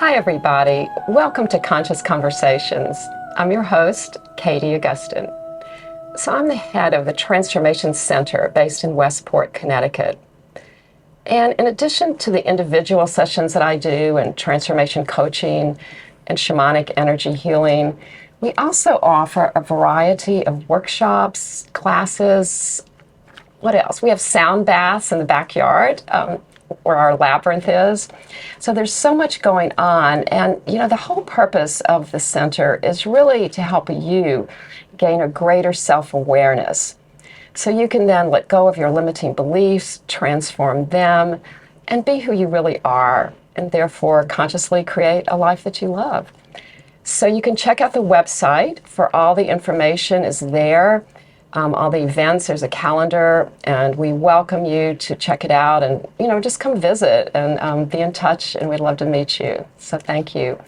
Hi, everybody. Welcome to Conscious Conversations. I'm your host, Katie Augustyn. So I'm the head of the Transformation Center based in Westport, Connecticut. And in addition to the individual sessions that I do and transformation coaching and shamanic energy healing, we also offer a variety of workshops, classes. What else? We have sound baths in the backyard where our labyrinth is. So there's so much going on. And, the whole purpose of the center is really to help you gain a greater self-awareness. So you can then let go of your limiting beliefs, transform them, and be who you really are, and therefore consciously create a life that you love. So you can check out the website for all the information is there. All the events, there's a calendar, and we welcome you to check it out and, just come visit and be in touch, and we'd love to meet you. So thank you.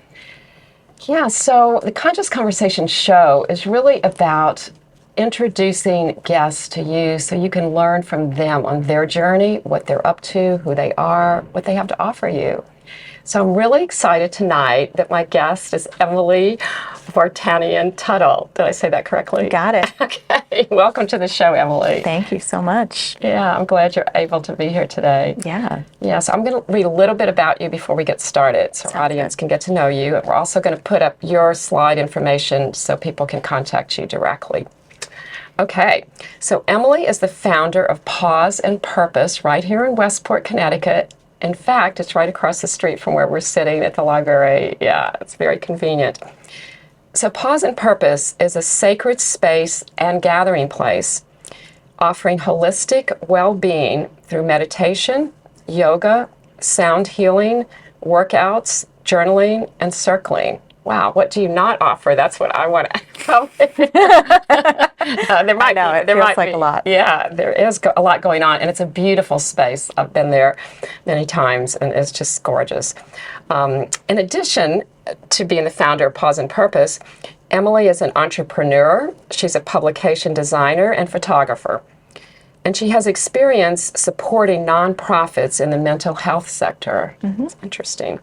Yeah, so the Conscious Conversation show is really about introducing guests to you so you can learn from them on their journey, what they're up to, who they are, what they have to offer you. So I'm really excited tonight that my guest is Emily Vartanian-Tuttle. Did I say that correctly? You got it. Okay. Welcome to the show, Emily. Thank you so much. Yeah, I'm glad you're able to be here today. Yeah. Yeah, so I'm going to read a little bit about you before we get started so our audience can get to know you. We're also going to put up your slide information so people can contact you directly. Okay, so Emily is the founder of Pause and Purpose right here in Westport, Connecticut. In fact, it's right across the street from where we're sitting at the library. Yeah, it's very convenient. So Pause and Purpose is a sacred space and gathering place, offering holistic well-being through meditation, yoga, sound healing, workouts, journaling, and circling. Wow, what do you not offer? That's what I want to know. There might I know, be. it There feels might like be. a lot. Yeah, there is a lot going on, and it's a beautiful space. I've been there many times, and it's just gorgeous. In addition to being the founder of Pause and Purpose, Emily is an entrepreneur. She's a publication designer and photographer. And she has experience supporting nonprofits in the mental health sector. It's interesting.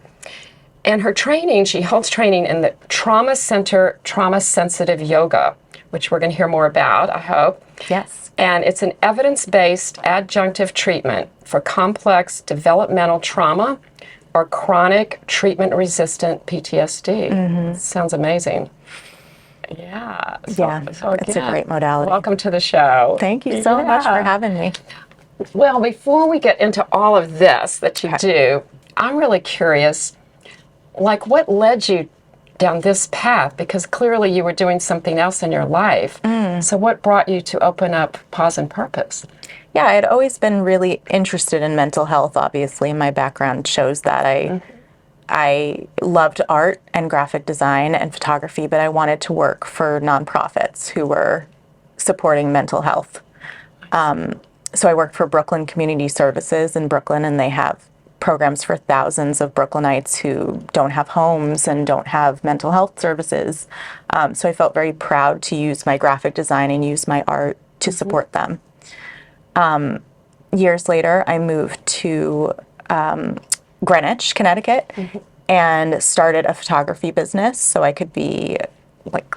And her training, she holds training in the Trauma Center Trauma Sensitive Yoga, which we're going to hear more about, I hope. Yes. And it's an evidence-based adjunctive treatment for complex developmental trauma or chronic treatment-resistant PTSD. Sounds amazing. Yeah. It's a great modality. Welcome to the show. Thank you so much for having me. Well, before we get into all of this that you do, I'm really curious, what led you down this path? Because clearly you were doing something else in your life. So what brought you to open up Pause and Purpose? Yeah, I had always been really interested in mental health, obviously. My background shows that. I loved art and graphic design and photography, but I wanted to work for nonprofits who were supporting mental health. So I worked for Brooklyn Community Services in Brooklyn, and they have programs for thousands of Brooklynites who don't have homes and don't have mental health services. So I felt very proud to use my graphic design and use my art to support them. Years later, I moved to Greenwich, Connecticut, and started a photography business so I could be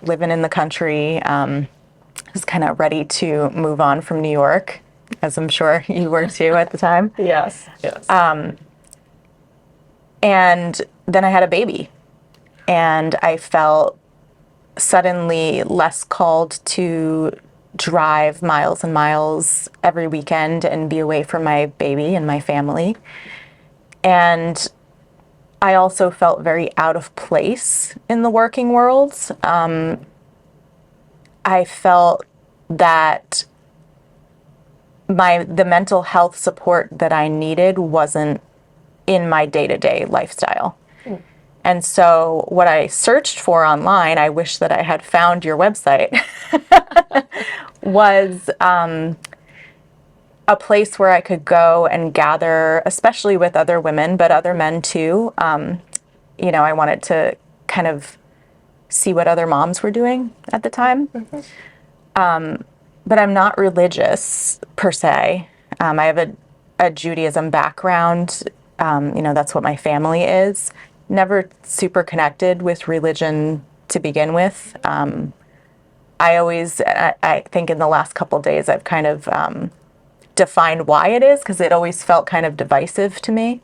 living in the country. Was kind of ready to move on from New York, as I'm sure you were too at the time. Yes. And then I had a baby, and I felt suddenly less called to drive miles and miles every weekend and be away from my baby and my family. And I also felt very out of place in the working world. I felt that the mental health support that I needed wasn't in my day-to-day lifestyle. And so what I searched for online, I wish that I had found your website, was a place where I could go and gather, especially with other women, but other men too. I wanted to kind of see what other moms were doing at the time. But I'm not religious per se. I have a Judaism background. That's what my family is. never super connected with religion to begin with. I think in the last couple days, I've kind of defined why it is, because it always felt kind of divisive to me.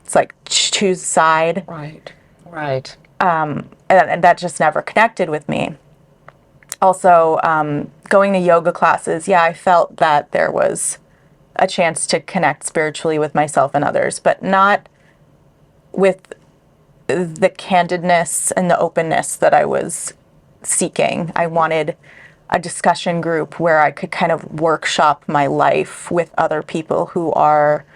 It's like choose a side. Right. Right. And that just never connected with me. Also, going to yoga classes, yeah, I felt that there was a chance to connect spiritually with myself and others, but not with the candidness and the openness that I was seeking. I wanted a discussion group where I could kind of workshop my life with other people who are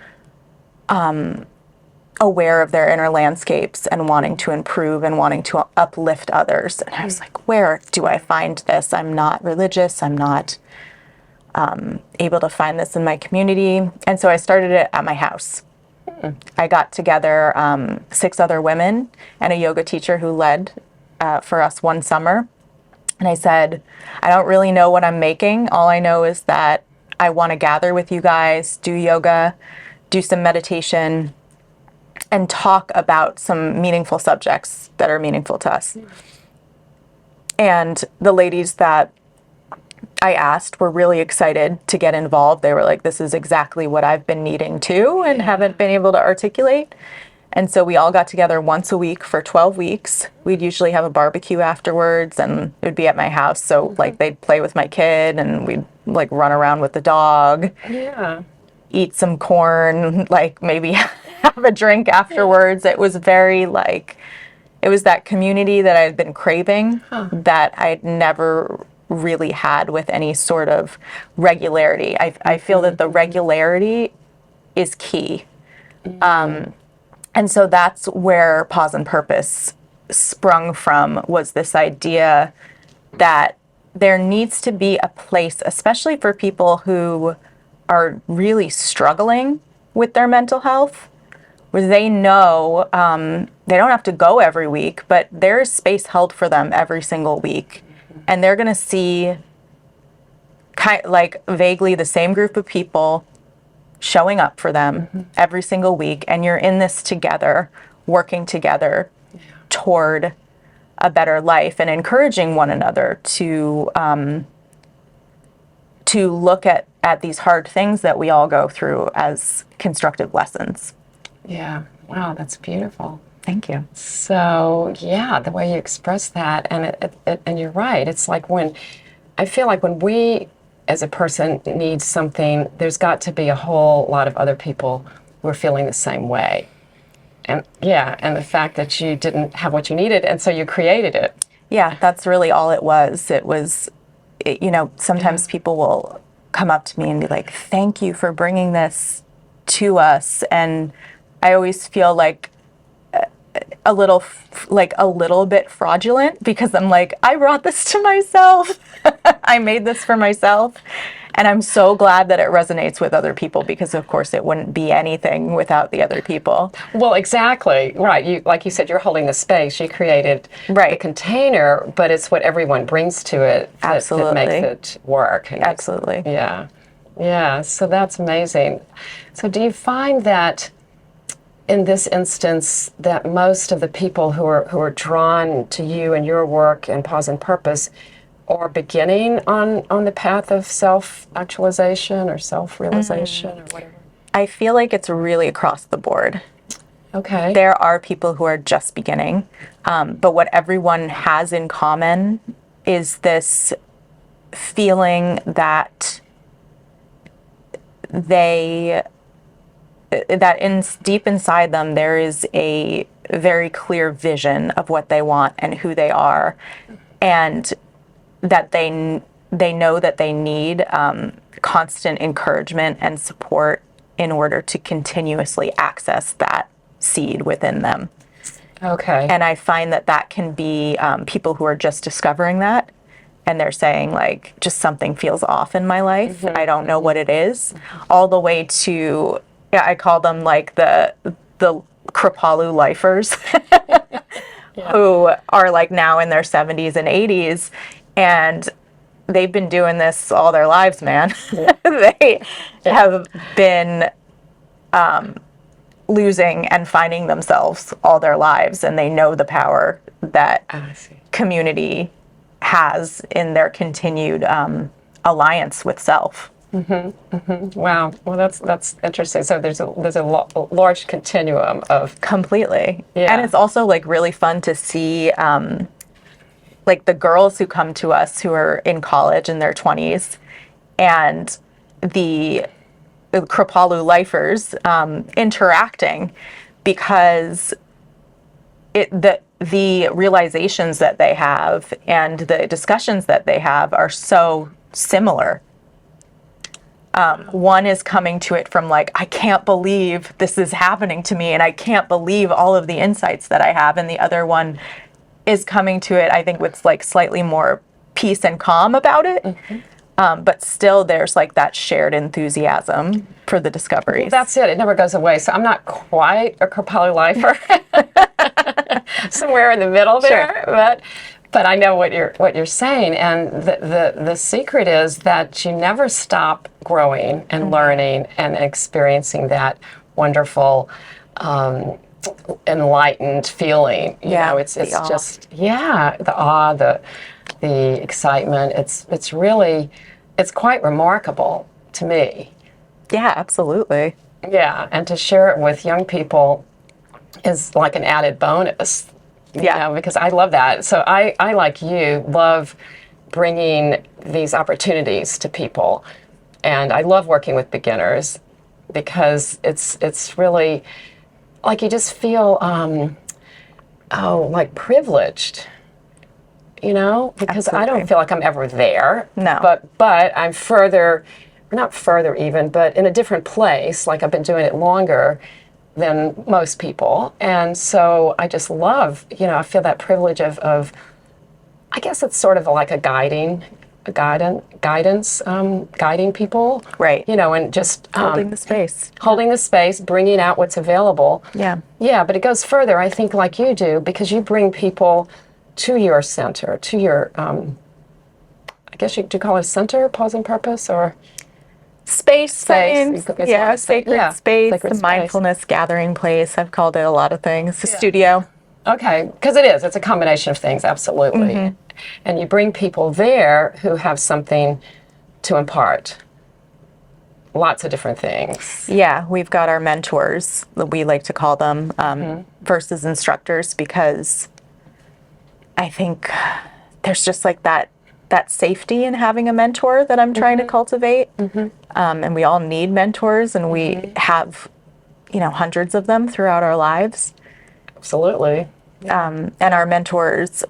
aware of their inner landscapes and wanting to improve and wanting to uplift others. And I was like, where do I find this? I'm not religious. I'm not able to find this in my community. And so I started it at my house. I got together 6 other women and a yoga teacher who led for us one summer. And I said, I don't really know what I'm making. All I know is that I want to gather with you guys, do yoga, do some meditation, and talk about some meaningful subjects that are meaningful to us. And the ladies that I asked were really excited to get involved. They were like, this is exactly what I've been needing too and haven't been able to articulate. And so we all got together once a week for 12 weeks. We'd usually have a barbecue afterwards, and it would be at my house. So like they'd play with my kid and we'd like run around with the dog. Yeah. Eat some corn, like maybe have a drink afterwards. It was very like, it was that community that I had been craving that I'd never really had with any sort of regularity. I feel that the regularity is key. And so that's where Pause and Purpose sprung from, was this idea that there needs to be a place, especially for people who are really struggling with their mental health, where they know they don't have to go every week, but there's space held for them every single week. And they're going to see like vaguely the same group of people showing up for them every single week. And you're in this together, working together toward a better life and encouraging one another to look at these hard things that we all go through as constructive lessons. Yeah. Wow, that's beautiful. Thank you. So, yeah, the way you express that, and and you're right. It's like I feel like when we, as a person, need something, there's got to be a whole lot of other people who are feeling the same way. And yeah, and the fact that you didn't have what you needed, and so you created it. Yeah, that's really all it was. Sometimes people will come up to me and be like, thank you for bringing this to us. And I always feel like a little bit fraudulent, because I'm like, I brought this to myself. I made this for myself. And I'm so glad that it resonates with other people, because of course it wouldn't be anything without the other people. Well, exactly. Right. You, like you said, you're holding the space. You created the container, but it's what everyone brings to it that makes it work. Absolutely. Yeah. Yeah. So that's amazing. So do you find that in this instance that most of the people who are drawn to you and your work and Pause and Purpose are beginning on the path of self-actualization or self-realization or whatever? I feel like it's really across the board. Okay. There are people who are just beginning, but what everyone has in common is this feeling that deep inside them there is a very clear vision of what they want and who they are, and that they know that they need constant encouragement and support in order to continuously access that seed within them. Okay. And I find that can be people who are just discovering that, and they're saying like, just something feels off in my life. I don't know what it is. All the way to, I call them like the Kripalu lifers who are like now in their 70s and 80s, and they've been doing this all their lives, man. They have been losing and finding themselves all their lives, and they know the power that community has in their continued alliance with self. Wow. Well, that's interesting. So there's a large continuum of Completely. Yeah. And it's also like really fun to see like the girls who come to us who are in college in their 20s, and the Kripalu lifers interacting, because the realizations that they have and the discussions that they have are so similar. One is coming to it from like, I can't believe this is happening to me, and I can't believe all of the insights that I have. And the other one is coming to it, I think, with like slightly more peace and calm about it. But still there's like that shared enthusiasm for the discoveries. Well, that's it. It never goes away. So I'm not quite a Kripalu lifer. Somewhere in the middle there. Sure. But I know what you're saying, and the secret is that you never stop growing and learning and experiencing that wonderful, enlightened feeling. You know, it's just the awe, the excitement. It's really, it's quite remarkable to me. Yeah, absolutely. Yeah, and to share it with young people is like an added bonus. You know, because I love that. So I, like you, love bringing these opportunities to people. And I love working with beginners because it's really, like, you just feel, like privileged, you know? Because I don't feel like I'm ever there. No. But I'm further, not further even, but in a different place. Like, I've been doing it longer than most people, and so I just love, you know, I feel that privilege of I guess it's sort of like a guiding people, right? You know, and just holding the space, bringing out what's available. Yeah, but it goes further, I think, like you do, because you bring people to your center, to your I guess you do call it a center, pause and purpose, or Space. Sacred space, sacred the space. Mindfulness gathering place. I've called it a lot of things. The studio. Okay, because it's a combination of things, absolutely. And you bring people there who have something to impart. Lots of different things. Yeah, we've got our mentors, we like to call them, versus instructors, because I think there's just like that safety in having a mentor that I'm trying to cultivate. And we all need mentors, and we have, you know, hundreds of them throughout our lives. Absolutely. And our mentors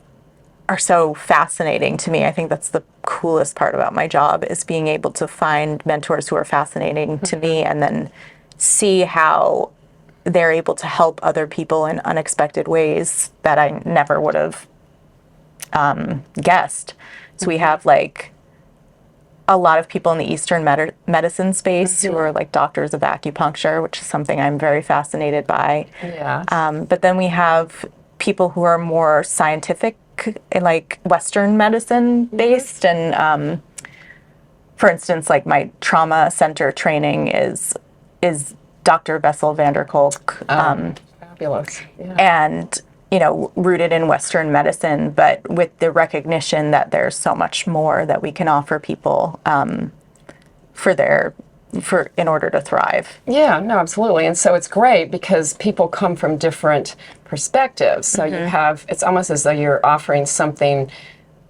are so fascinating to me. I think that's the coolest part about my job, is being able to find mentors who are fascinating to me, and then see how they're able to help other people in unexpected ways that I never would have guessed. So we have like a lot of people in the Eastern medicine space who are like doctors of acupuncture, which is something I'm very fascinated by. Yeah. But then we have people who are more scientific, like Western medicine based. And for instance, like my trauma center training is Dr. Bessel van der Kolk. Fabulous. Yeah. And you know, rooted in Western medicine, but with the recognition that there's so much more that we can offer people in order to thrive. Yeah, no, absolutely. And so it's great because people come from different perspectives. So you have, it's almost as though you're offering something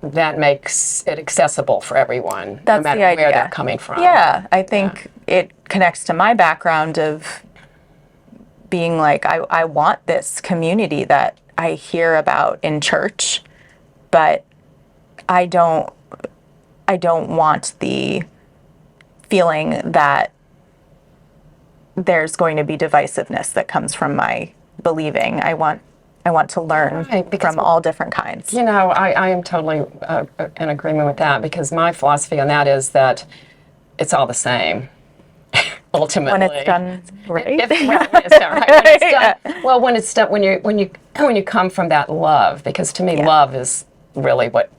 that makes it accessible for everyone, That's no matter the idea. where they're coming from. Yeah, I think it connects to my background of being like, I want this community that I hear about in church, but I don't want the feeling that there's going to be divisiveness that comes from my believing. I want to learn from all different kinds. You know, I am totally in agreement with that, because my philosophy on that is that it's all the same. Ultimately, when it's done right. When it's done right. When it's done, well, when it's done, when you come from that love, because to me, love is really what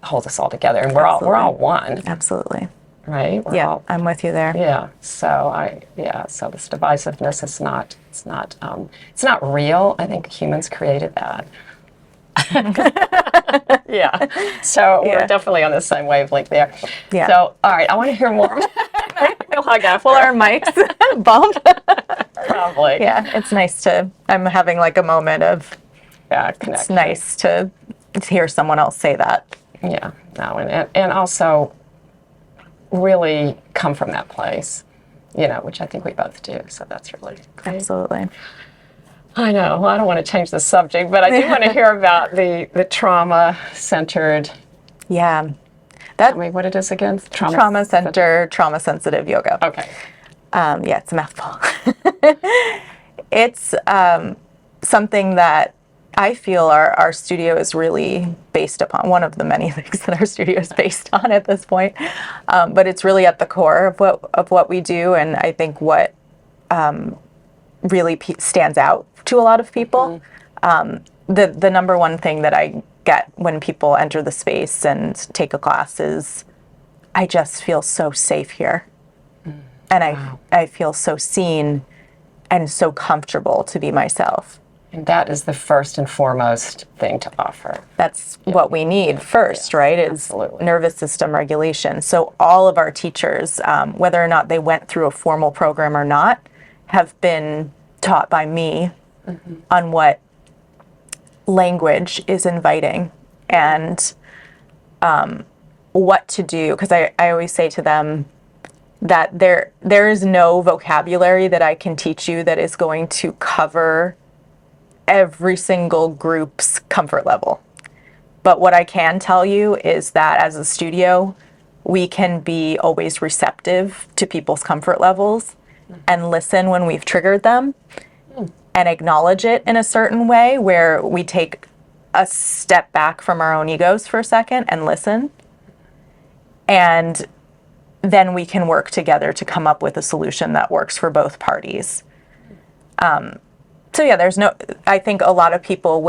holds us all together, and we're all one. Absolutely. right? Yeah, I'm with you there. Yeah. So this divisiveness is not. It's not real. I think humans created that. Yeah. So we're Yeah. definitely on the same wavelength there. Yeah. So all right, I want to hear more. We'll hug after. Well, our mics bumped. Probably. Yeah, it's nice I'm having like a moment of, Yeah. it's Connection. nice to hear someone else say that. Yeah. No, and also really come from that place, which I think we both do. So that's really great. Absolutely. I know. Well, I don't want to change the subject, but I do want to hear about the trauma-centered. Yeah. Tell me what it is again. Trauma-centered, trauma-sensitive yoga. Okay. Yeah, it's a mouthful. It's something that I feel our studio is really based upon, one of the many things that our studio is based on at this point. But it's really at the core of what we do, and I think what really stands out to a lot of people. The number one thing that I get when people enter the space and take a class is, I just feel so safe here. And I feel so seen and so comfortable to be myself. And that is the first and foremost thing to offer. That's what we need first, right? Is absolutely. Nervous system regulation. So all of our teachers, whether or not they went through a formal program or not, have been taught by me on what language is inviting and what to do. Because I always say to them that there is no vocabulary that I can teach you that is going to cover every single group's comfort level. But what I can tell you is that as a studio, we can be always receptive to people's comfort levels and listen when we've triggered them and acknowledge it in a certain way where we take a step back from our own egos for a second and listen. And then we can work together to come up with a solution that works for both parties. So yeah, I think a lot of people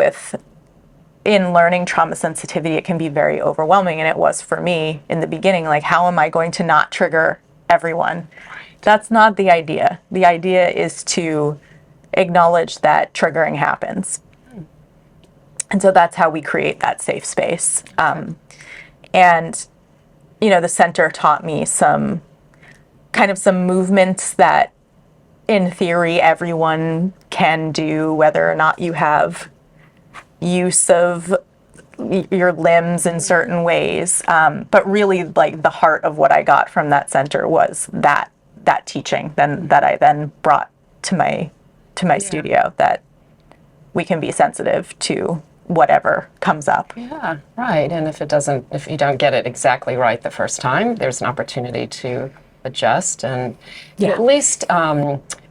in learning trauma sensitivity, it can be very overwhelming. And it was for me in the beginning, like, how am I going to not trigger everyone? Right. That's not the idea. The idea is to acknowledge that triggering happens. And so that's how we create that safe space. And, the center taught me some movements that in theory everyone can do, whether or not you have use of your limbs in certain ways. But really, like, the heart of what I got from that center was that teaching that I then brought to my studio, that we can be sensitive to whatever comes up. Yeah, right. And if you don't get it exactly right the first time, there's an opportunity to adjust and at least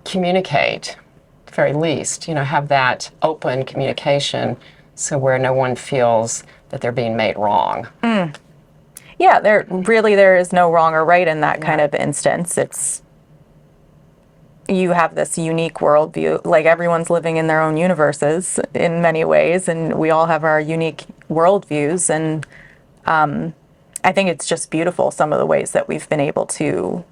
communicate, at the very least, have that open communication, so where no one feels that they're being made wrong. Yeah, there is no wrong or right in that kind of instance. You have this unique worldview, like everyone's living in their own universes in many ways, and we all have our unique worldviews. And I think it's just beautiful, some of the ways that we've been able to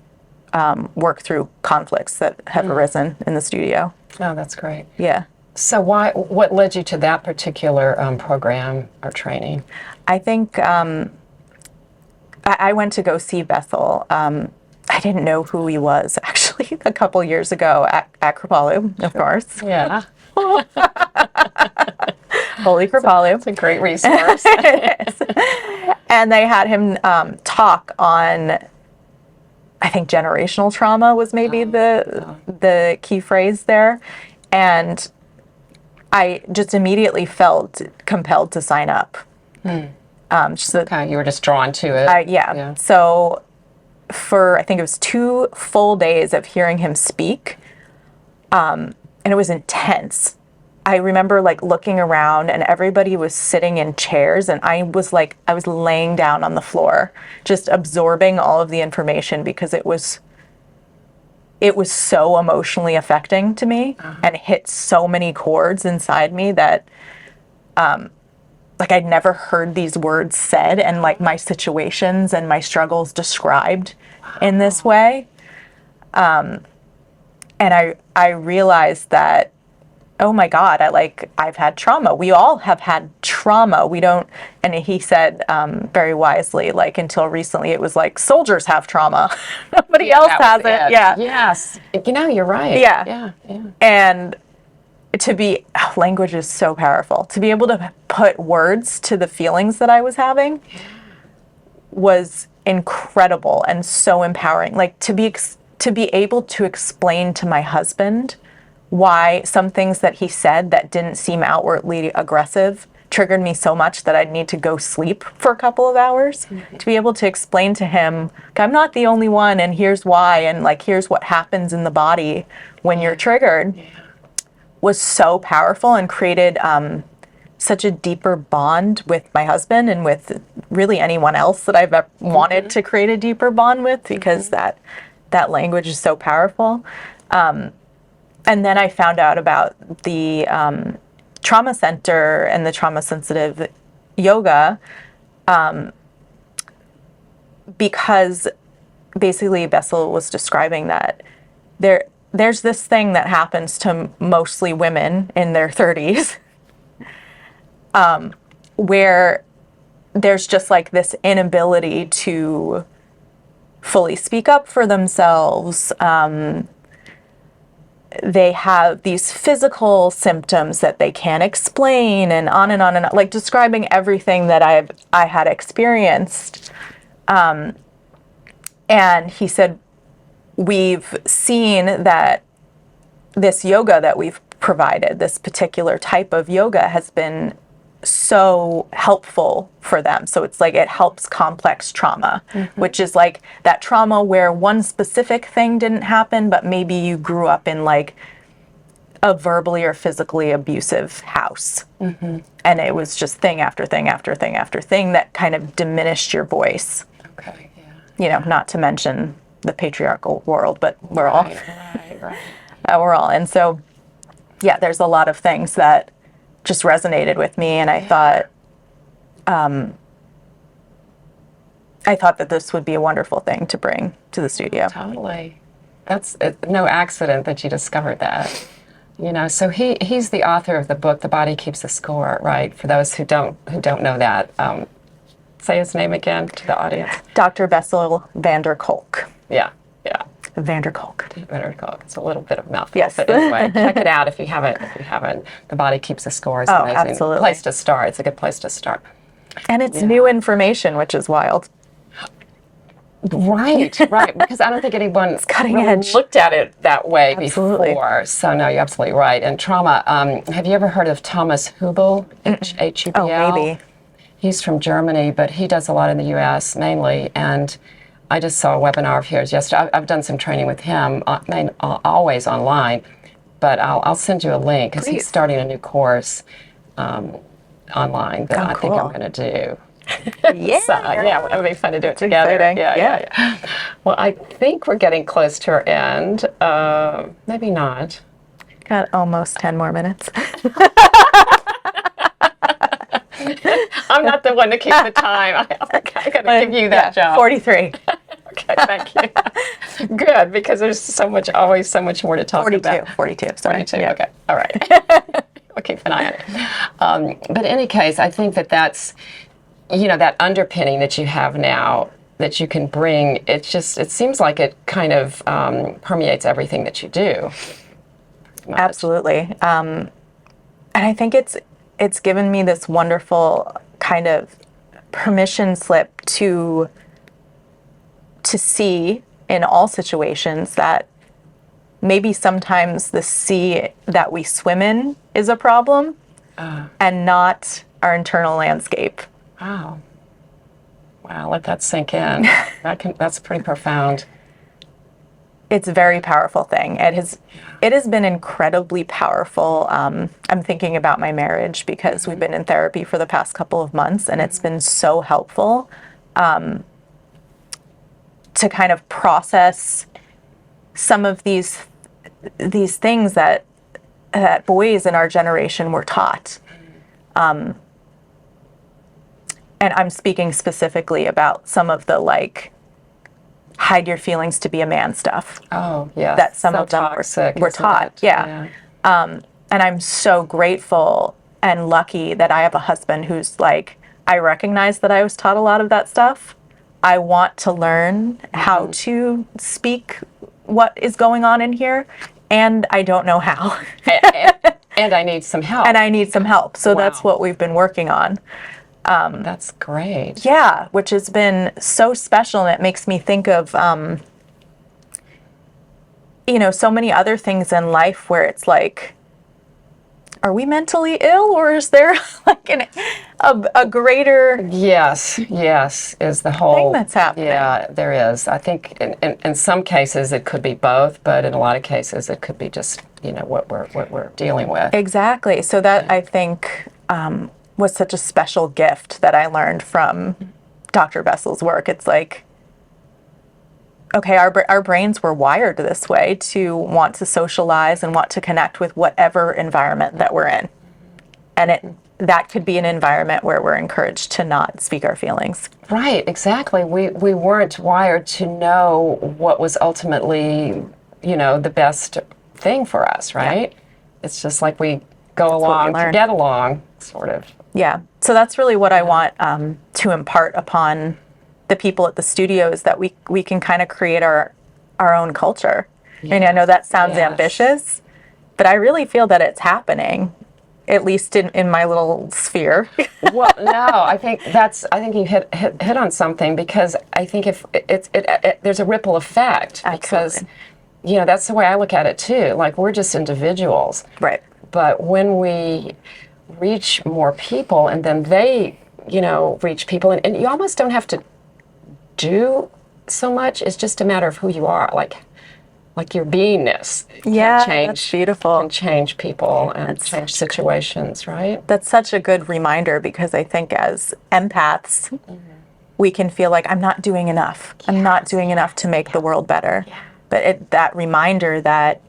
work through conflicts that have arisen in the studio. Oh, that's great. Yeah. So what led you to that particular program or training? I think I went to go see Bethel. I didn't know who he was, actually, a couple years ago at Kripalu, of course. Yeah. Holy Kripalu. It's a great resource. It is. And they had him talk on, I think, generational trauma was maybe the key phrase there. And I just immediately felt compelled to sign up. Okay, you were just drawn to it. Yeah. So for, I think it was 2 full days of hearing him speak, and it was intense. I remember looking around and everybody was sitting in chairs, and I was laying down on the floor, just absorbing all of the information, because it was so emotionally affecting to me and hit so many chords inside me that like I'd never heard these words said and like my situations and my struggles described in this way. And I realized that, oh my God, I've had trauma. We all have had trauma. We don't, and he said very wisely, like until recently it was like soldiers have trauma. Nobody else has it. Yeah. Yes. You're right. Yeah. Yeah. Yeah. And language is so powerful. To be able to put words to the feelings that I was having was incredible and so empowering. Like to be able to explain to my husband why some things that he said that didn't seem outwardly aggressive triggered me so much that I'd need to go sleep for a couple of hours. To be able to explain to him, I'm not the only one, and here's why, and like here's what happens in the body when you're triggered, was so powerful and created such a deeper bond with my husband and with really anyone else that I've ever wanted to create a deeper bond with, because that language is so powerful. And then I found out about the trauma center and the trauma sensitive yoga because basically Bessel was describing that there's this thing that happens to mostly women in their 30s where there's just like this inability to fully speak up for themselves. They have these physical symptoms that they can't explain, and on and on and on, like describing everything that I had experienced. And he said, we've seen that this yoga that we've provided, this particular type of yoga, has been so helpful for them. So it's like it helps complex trauma, which is like that trauma where one specific thing didn't happen, but maybe you grew up in like a verbally or physically abusive house. And it was just thing after thing after thing after thing that kind of diminished your voice. Okay, yeah. You know, not to mention the patriarchal world, but we're all, Right. we're all. And so, yeah, there's a lot of things that just resonated with me, and I thought that this would be a wonderful thing to bring to the studio. Totally. That's no accident that you discovered that. So he's the author of the book, The Body Keeps the Score, right? For those who don't know that, say his name again to the audience. Dr. Bessel van der Kolk. Yeah. Van der Kolk. It's a little bit of a mouthful. Yes. But anyway, check it out if you haven't. The Body Keeps the Score is an amazing absolutely. place to start. It's a good place to start. And it's new information, which is wild. Right. Because I don't think anyone's cutting really edge. looked at it that way Absolutely. before. So no, you're absolutely right. And trauma. Have you ever heard of Thomas Hübl? Hubl. Oh, maybe. He's from Germany, but he does a lot in the U.S. mainly. And I just saw a webinar of his yesterday. I've done some training with him, always online, but I'll send you a link because he's starting a new course online that I think I'm going to do. Yeah. So, it would be fun to do it together. exciting. Yeah. Well, I think we're getting close to our end. Maybe not. Got almost 10 more minutes. I'm not the one to keep the time. I'm going to give you that job. 43. Okay, thank you. Good, because there's always so much more to talk about. 42. Sorry. 42, Yeah. okay, all right. We'll keep an eye on it. But in any case, I think that's, that underpinning that you have now that you can bring, it seems like it kind of permeates everything that you do. Absolutely. And I think it's given me this wonderful kind of permission slip to see in all situations that maybe sometimes the sea that we swim in is a problem and not our internal landscape. Wow, let that sink in. That's pretty profound. It's a very powerful thing. It has been incredibly powerful. I'm thinking about my marriage because we've been in therapy for the past couple of months, and it's been so helpful to kind of process some of these things that boys in our generation were taught. and I'm speaking specifically about some of the like hide your feelings to be a man stuff Oh, yeah. that some So of them toxic, were isn't taught. it? Yeah. And I'm so grateful and lucky that I have a husband who's like, I recognize that I was taught a lot of that stuff. I want to learn how to speak what is going on in here, and I don't know how. And I need some help. And I need some help. So that's Wow. what we've been working on. That's great. Yeah, which has been so special, and it makes me think of, so many other things in life where it's like, are we mentally ill, or is there like a greater Yes, yes, is the whole thing that's happening? Yeah, there is. I think in some cases it could be both, but in a lot of cases it could be just, what we're dealing with. Exactly. So that I think was such a special gift that I learned from Dr. Bessel's work. It's like, okay, our brains were wired this way to want to socialize and want to connect with whatever environment that we're in. And that could be an environment where we're encouraged to not speak our feelings. Right, exactly. We weren't wired to know what was ultimately, the best thing for us, right? Yeah. It's just like we go along to get along, sort of. Yeah. So that's really what I want to impart upon the people at the studio, is that we can kind of create our own culture. Yes. I mean, I know that sounds ambitious, but I really feel that it's happening, at least in my little sphere. Well, no, I think you hit on something, because I think if there's a ripple effect. Absolutely. Because that's the way I look at it too. Like, we're just individuals, right? But when we reach more people, and then they reach people, and you almost don't have to do so much. It's just a matter of who you are, like your beingness. Yeah, change, that's beautiful. Can change people and change situations, right? That's such a good reminder, because I think as empaths, we can feel like I'm not doing enough. Yes. I'm not doing enough to make the world better. Yeah. But that reminder that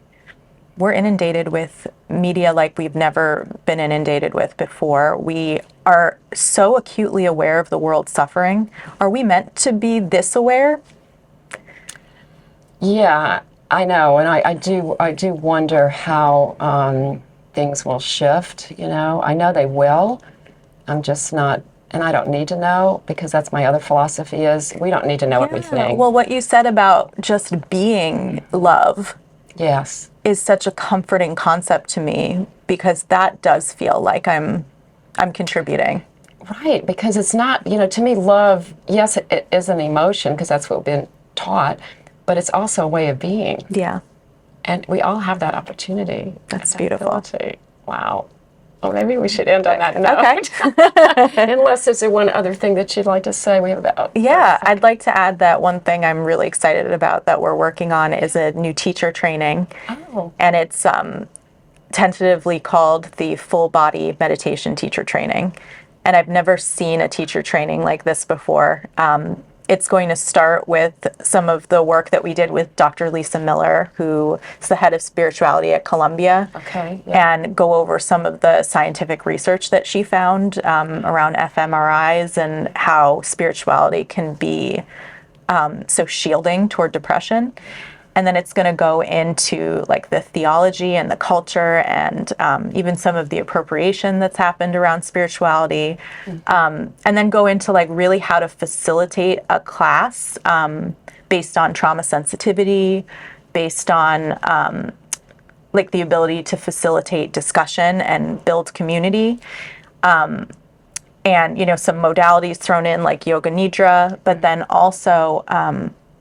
we're inundated with media like we've never been inundated with before. We are so acutely aware of the world's suffering. Are we meant to be this aware? Yeah, I know, and I do wonder how things will shift. I know they will. I'm just not, and I don't need to know, because that's my other philosophy, is we don't need to know everything. Well, what you said about just being love. Yes. Is such a comforting concept to me, because that does feel like I'm contributing. Right, because it's not, to me, love, yes, it is an emotion, because that's what we've been taught, but it's also a way of being. Yeah. And we all have that opportunity. That's beautiful. Wow. Well, maybe we should end on that note. Okay. Unless there's one other thing that you'd like to say. We have about. Yeah, I'd like to add that one thing I'm really excited about that we're working on is a new teacher training. Oh. And it's tentatively called the Full Body Meditation Teacher Training. And I've never seen a teacher training like this before. It's going to start with some of the work that we did with Dr. Lisa Miller, who is the head of spirituality at Columbia, and go over some of the scientific research that she found around fMRIs and how spirituality can be so shielding toward depression. And then it's going to go into like the theology and the culture and even some of the appropriation that's happened around spirituality. And then go into like really how to facilitate a class based on trauma sensitivity, based on like the ability to facilitate discussion and build community. And, some modalities thrown in like yoga nidra, but then also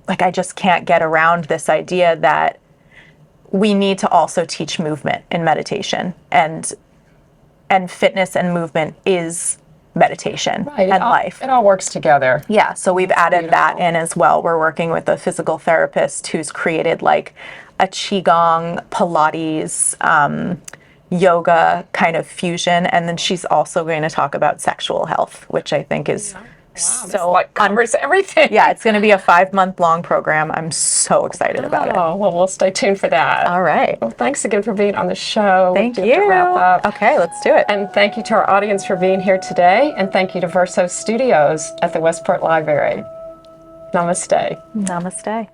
like I just can't get around this idea that we need to also teach movement in meditation, and fitness and movement is meditation and life. It all works together. Yeah, so we've added that in as well. We're working with a physical therapist who's created like a qigong, Pilates, yoga kind of fusion, and then she's also going to talk about sexual health, which I think is So Like covers everything. yeah, it's going to be a 5-month long program. I'm so excited about it. Oh, well, we'll stay tuned for that. All right. Well, thanks again for being on the show. Thank We do have to you. wrap up. Okay, let's do it. And thank you to our audience for being here today. And thank you to Verso Studios at the Westport Library. Namaste. Namaste.